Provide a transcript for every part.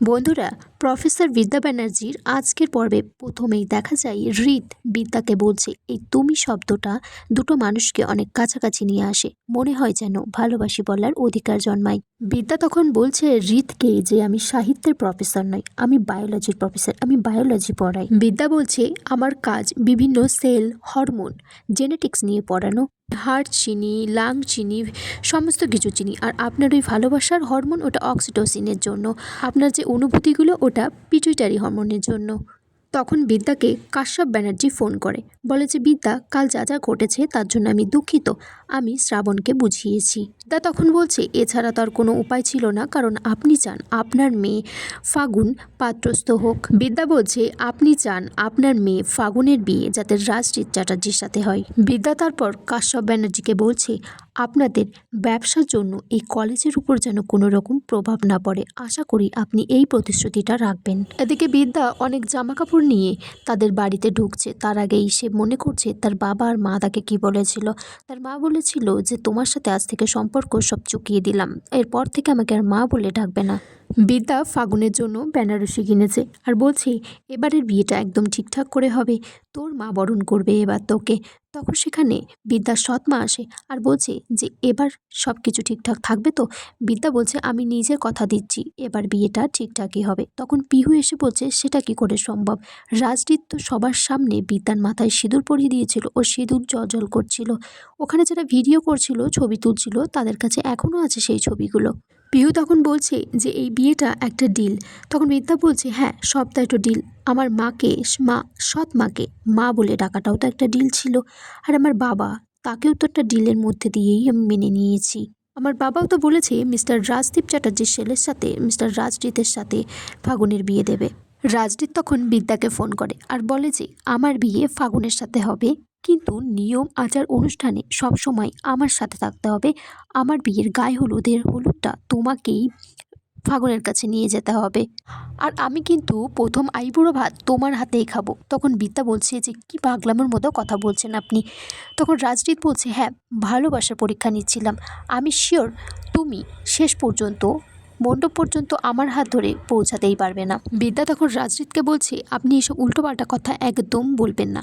বন্ধুরা, প্রফেসর বিদ্যা ব্যানার্জির আজকের পর্বে প্রথমেই দেখা যায় হৃদ বিদ্যাকে বলছে এই তুমি শব্দটা দুটো মানুষকে অনেক কাছাকাছি নিয়ে আসে, মনে হয় যেন ভালোবাসি বলার অধিকার জন্মায়। বিদ্যা তখন বলছে হৃদকে যে আমি সাহিত্যের প্রফেসর নই, আমি বায়োলজির প্রফেসর, আমি বায়োলজি পড়াই। বিদ্যা বলছে আমার কাজ বিভিন্ন সেল, হরমোন, জেনেটিক্স নিয়ে পড়ানো। হার্ট চিনি, লাং চিনি, সমস্ত কিছু চিনি। আর আপনার ওই ভালোবাসার হরমোন ওটা অক্সিটোসিনের জন্য, আপনার যে অনুভূতিগুলো ওটা পিটুইটারি হরমোনের জন্য। তখন বিদ্যাকে কাশ্যপ ব্যানার্জি ফোন করে, বলে যে বিদ্যা, কাল যা যা ঘটেছে তার জন্য আমি দুঃখিত, আমি শ্রাবণকে বুঝিয়েছি। বিদ্যা তখন বলছে এছাড়া তার কোনো উপায় ছিল না, কারণ আপনি চান আপনার মেয়ে ফাগুন পাত্রস্থ হোক। বিদ্যা বলছে আপনি চান আপনার মেয়ে ফাগুনের বিয়ে যাতে রাজজিৎ চ্যাটার্জির সাথে হয়। বিদ্যা তারপর কাশ্যপ ব্যানার্জিকে বলছে আপনাদের ব্যবসার জন্য এই কলেজের উপর যেন কোনো রকম প্রভাব না পড়ে, আশা করি আপনি এই প্রতিশ্রুতিটা রাখবেন। এদিকে বিদ্যা অনেক জামাকাপড় নিয়ে তাদের বাড়িতে ঢুকছে, তার আগেই সে মনে করছে তার বাবা আর মা তাকে কি বলেছিল। তার মা বলেছিল যে তোমার সাথে আজ থেকে সম্পর্ক সব চুকিয়ে দিলাম, এরপর থেকে আমাকে আর মা বলে ডাকবে না। বিদ্যা ফাগুনের জন্য বেনারসি কিনেছে আর বলছে এবারের বিয়েটা একদম ঠিকঠাক করে হবে, তোর মা বরণ করবে এবার তোকে। তখন সেখানে বিদ্যার সৎ মা আসে আর বলছে যে এবার সব কিছু ঠিকঠাক থাকবে তো। বিদ্যা বলছে আমি নিজের কথা দিচ্ছি এবার বিয়েটা ঠিকঠাকই হবে। তখন পিহু এসে বলছে সেটা কি করে সম্ভব, রাজদীপ তো সবার সামনে বিদ্যার মাথায় সিঁদুর পরিয়ে দিয়েছিল, ও সিঁদুর জল করছিল, ওখানে যারা ভিডিও করছিল, ছবি তুলছিল, তাদের কাছে এখনও আছে সেই ছবিগুলো। পিহু তখন বলছে যে এই বিয়েটা একটা ডিল। তখন বিদ্যা বলছে হ্যাঁ সবটা একটু ডিল, আমার মাকে সৎ মাকে মা বলে ডাকাটাও তো একটা ডিল ছিল, আর আমার বাবা তাকেও তো একটা ডিলের মধ্যে দিয়েই আমি মেনে নিয়েছি। আমার বাবাও তো বলেছে মিস্টার রাজদীপ চ্যাটার্জির ছেলের সাথে মিস্টার রাজদীপের সাথে ফাগুনের বিয়ে দেবে। রাজদীপ তখন বিদ্যাকে ফোন করে আর বলে যে আমার বিয়ে ফাগুনের সাথে হবে, কিন্তু নিয়ম আচার অনুষ্ঠানে সবসময় আমার সাথে থাকতে হবে, আমার বিয়ের গায়ে হলুদটা তোমাকেই ফাগুনের কাছে নিয়ে যেতে হবে, আর আমি কিন্তু প্রথম আইবুড়ো ভাত তোমার হাতেই খাবো। তখন বিদ্যা বলছে যে কি পাগলামের মতো কথা বলছেন আপনি। তখন রাজদীপ বলছে হ্যাঁ ভালোবাসার পরীক্ষা নিচ্ছিলাম, আমি শিওর তুমি শেষ পর্যন্ত মণ্ডপ পর্যন্ত আমার হাত ধরে পৌঁছাতেই পারবে না। বিদ্যা তখন রাজদীপকে বলছে আপনি এসব উল্টোপাল্টা কথা একদম বলবেন না।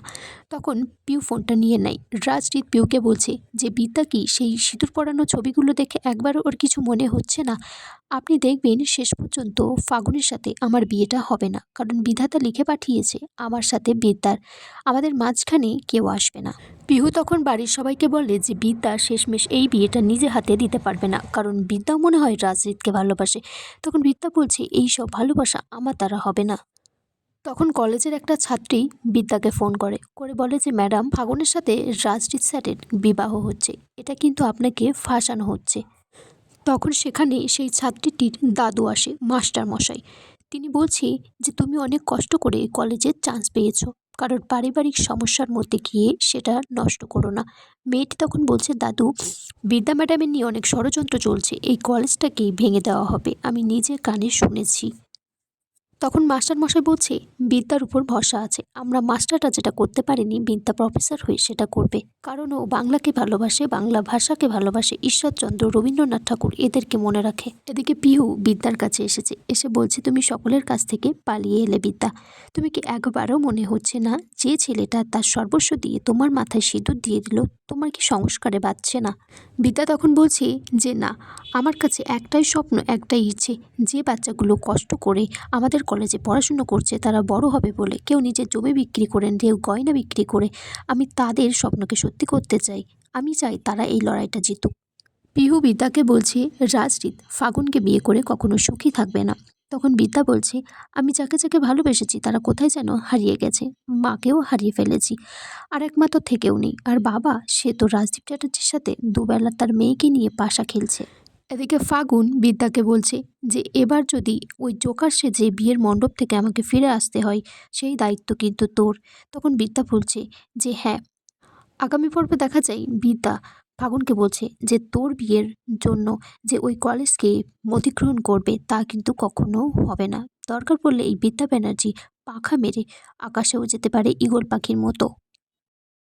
তখন পিউ ফোনটা নিয়ে নেয়। রাজদীপ পিউকে বলছে যে বিদ্যা কি সেই সিঁদুর পরানো ছবিগুলো দেখে একবারও ওর কিছু মনে হচ্ছে না, আপনি দেখবেন শেষ পর্যন্ত ফাগুনের সাথে আমার বিয়েটা হবে না, কারণ বিধাতা লিখে পাঠিয়েছে আমার সাথে বিদ্যার, আমাদের মাঝখানে কেউ আসবে না। পিহু তখন বাড়ির সবাইকে বলে যে বিদ্যা শেষমেশ এই বিয়েটা নিজে হাতে দিতে পারবে না, কারণ বিদ্যাও মনে হয় রাজজিৎকে ভালোবাসে। তখন বিদ্যা বলছে এই সব ভালোবাসা আমার দ্বারা হবে না। তখন কলেজের একটা ছাত্রী বিদ্যাকে ফোন করে বলে যে ম্যাডাম ফাগুনের সাথে রাজজিৎ স্যারের বিবাহ হচ্ছে, এটা কিন্তু আপনাকে ফাঁসানো হচ্ছে। তখন সেখানে সেই ছাত্রীটির দাদু আসে, মাস্টার মশাই। তিনি বলছে যে তুমি অনেক কষ্ট করে কলেজের চান্স পেয়েছো, কারোর পারিবারিক সমস্যার মধ্যে গিয়ে সেটা নষ্ট করো না। মেয়েটি তখন বলছে দাদু বিদ্যা ম্যাডামের নিয়ে অনেক ষড়যন্ত্র চলছে, এই কলেজটাকেই ভেঙে দেওয়া হবে, আমি নিজের কানে শুনেছি। তখন মাস্টারমশাই বলছে বিদ্যার উপর ভরসা আছে, আমরা মাস্টাররা যেটা করতে পারিনি বিদ্যা প্রফেসর হয়ে সেটা করবে, কারণ ও বাংলাকে ভালোবাসে, বাংলা ভাষাকে ভালোবাসে, ঈশ্বরচন্দ্র, রবীন্দ্রনাথ ঠাকুর এদেরকে মনে রাখে। এদিকে পিহু বিদ্যার কাছে এসে বলছে তুমি সকলের কাছ থেকে পালিয়ে এলে বিদ্যা, তুমি কি একবারও মনে হচ্ছে না যে ছেলেটা তার সর্বস্ব দিয়ে তোমার মাথায় সিঁদুর দিয়ে দিল, তোমার কি সংস্কারে বাঁচছে না? বিদ্যা তখন বলছে যে না, আমার কাছে একটাই স্বপ্ন, একটাই ইচ্ছে, যে বাচ্চাগুলো কষ্ট করে আমাদের কলেজে পড়াশুনো করছে তারা বড় হবে বলে, কেউ নিজের জমি বিক্রি করে, কেউ গয়না বিক্রি করে, আমি তাদের স্বপ্নকে সত্যি করতে চাই, আমি চাই তারা এই লড়াইটা জিতুক। পিহু বিদ্যাকে বলছে রাজদীপ ফাগুনকে বিয়ে করে কখনো সুখী থাকবে না। তখন বিদ্যা বলছে আমি যাকে যাকে ভালোবেসেছি তারা কোথায় যেন হারিয়ে গেছে, মাকেও হারিয়ে ফেলেছি, আর এক মা তো থেকেও নেই, আর বাবা সে তো রাজদীপ চ্যাটার্জির সাথে দুবেলা তার মেয়েকে নিয়ে পাশা খেলছে। এদিকে ফাগুন বিদ্যাকে বলছে যে এবার যদি ওই জোকার সেজে বিয়ের মণ্ডপ থেকে আমাকে ফিরে আসতে হয় সেই দায়িত্ব কিন্তু তোর। তখন বিদ্যা বলছে যে হ্যাঁ। আগামী পর্বে দেখা যায় বিদ্যা ফাগুনকে বলছে যে তোর বিয়ের জন্য যে ওই কলেজকে অধিগ্রহণ করবে তা কিন্তু কখনো হবে না, দরকার পড়লে এই বিদ্যা ব্যানার্জি পাখা মেরে আকাশেও যেতে পারে ঈগল পাখির মতো।